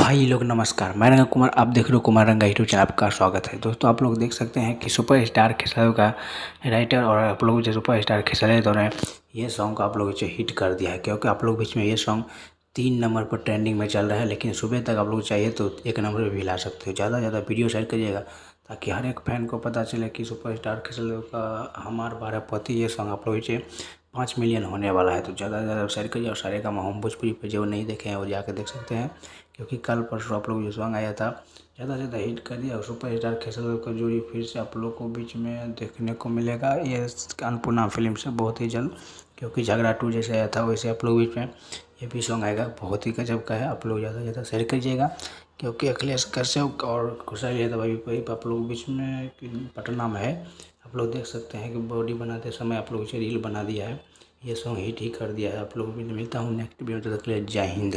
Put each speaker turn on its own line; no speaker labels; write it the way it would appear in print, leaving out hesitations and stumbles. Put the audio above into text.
भाई लोग नमस्कार, मैं रंगा कुमार। आप देख रहे हो कुमार रंगा यूट्यूब चैनल। आपका स्वागत है दोस्तों। आप लोग देख सकते हैं कि सुपर स्टार खेसारी का राइटर और आप लोग जो सुपर स्टार खेसारी तो ने ये सॉन्ग आप लोग जो हिट कर दिया है, क्योंकि आप लोग बीच में ये सॉन्ग 3 नंबर पर ट्रेंडिंग में चल रहा है, लेकिन सुबह तक आप लोग चाहिए तो 1 नंबर पर भी ला सकते हो। ज़्यादा से ज़्यादा वीडियो शेयर करिएगा ताकि हर एक फैन को पता चले कि सुपर स्टार खेसारी का हमार बारह पति ये सॉन्ग आप लोग 5 मिलियन होने वाला है। तो ज़्यादा से ज़्यादा शेयर करिए और सारेगामा होम भोजपुरी पे जो नहीं देखे हैं वो जाकर देख सकते हैं, क्योंकि कल परसों आप लोग जो सॉन्ग आया था ज़्यादा से ज़्यादा हिट कर दिया। और सुपर स्टार खेसारी का जोड़ी फिर से आप लोग को बीच में देखने को मिलेगा ये अन्नपूर्णा फिल्म से बहुत ही जल्द, क्योंकि झगड़ा 2 जैसे आया था वैसे आप लोग बीच में ये भी सॉन्ग आएगा। बहुत ही गजब का है। आप लोग ज़्यादा से ज़्यादा शेयर करिएगा, क्योंकि अखिलेश कश्यप और खुशहाली यादव अभी आप लोग बीच में पटना में है। आप लोग देख सकते हैं कि बॉडी बनाते समय आप लोग इसे रील बना दिया है। ये सॉन्ग हिट ही कर दिया है। आप लोग भी मिलता हूँ नेक्स्ट वीडियो, तक के लिए जय हिंद।